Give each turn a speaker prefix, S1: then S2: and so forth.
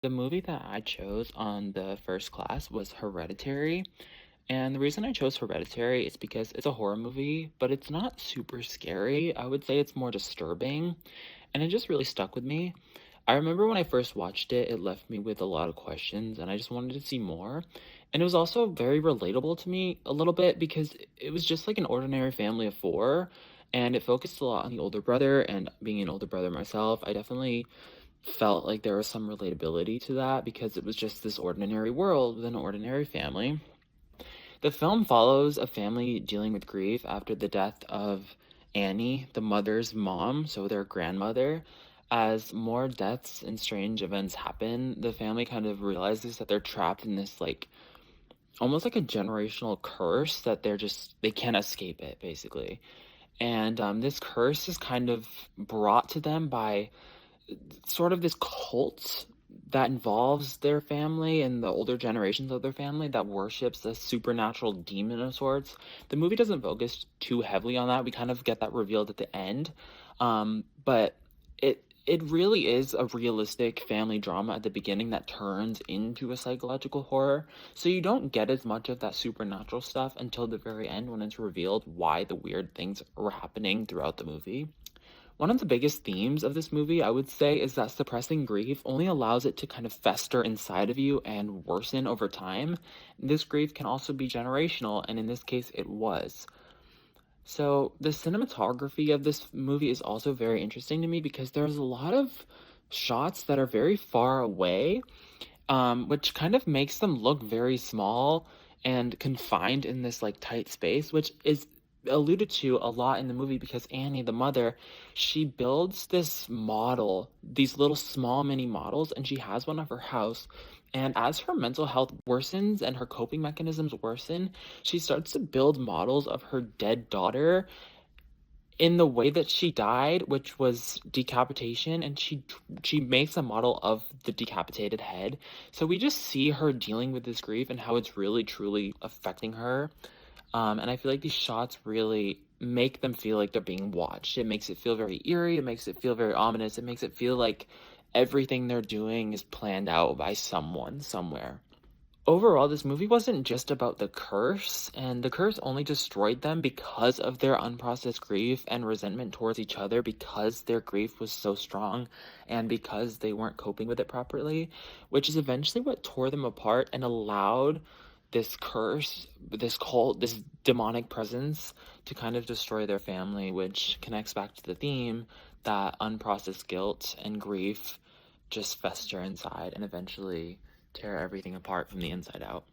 S1: The movie that I chose on the first class was Hereditary. And the reason I chose Hereditary is because it's a horror movie, but it's not super scary. I would say it's more disturbing, and it just really stuck with me. I remember when I first watched it, it left me with a lot of questions, and I just wanted to see more. And it was also very relatable to me a little bit because it was just like an ordinary family of four, and it focused a lot on the older brother. And being an older brother myself, I definitely felt like there was some relatability to that because it was just this ordinary world with an ordinary family. The film follows a family dealing with grief after the death of Annie, the mother's mom, so their grandmother. As more deaths and strange events happen, the family kind of realizes that they're trapped in this, like, almost like a generational curse that they can't escape it, basically. And this curse is kind of brought to them by sort of this cult that involves their family and the older generations of their family that worships a supernatural demon of sorts. The movie doesn't focus too heavily on that. We kind of get that revealed at the end. But it really is a realistic family drama at the beginning that turns into a psychological horror. So you don't get as much of that supernatural stuff until the very end when it's revealed why the weird things were happening throughout the movie. One of the biggest themes of this movie, I would say, is that suppressing grief only allows it to kind of fester inside of you and worsen over time. This grief can also be generational, and in this case, it was. So, the cinematography of this movie is also very interesting to me because there's a lot of shots that are very far away, which kind of makes them look very small and confined in this like tight space, which is alluded to a lot in the movie because Annie, the mother, she builds this model, these little small mini models, and she has one of her house. And as her mental health worsens and her coping mechanisms worsen, she starts to build models of her dead daughter in the way that she died, which was decapitation, and she makes a model of the decapitated head. So we just see her dealing with this grief and how it's really truly affecting her. And I feel like these shots really make them feel like they're being watched. It makes it feel very eerie. It makes it feel very ominous. It makes it feel like everything they're doing is planned out by someone somewhere. Overall, this movie wasn't just about the curse, and the curse only destroyed them because of their unprocessed grief and resentment towards each other because their grief was so strong and because they weren't coping with it properly, which is eventually what tore them apart and allowed this curse, this cult, this demonic presence to kind of destroy their family, which connects back to the theme that unprocessed guilt and grief just fester inside and eventually tear everything apart from the inside out.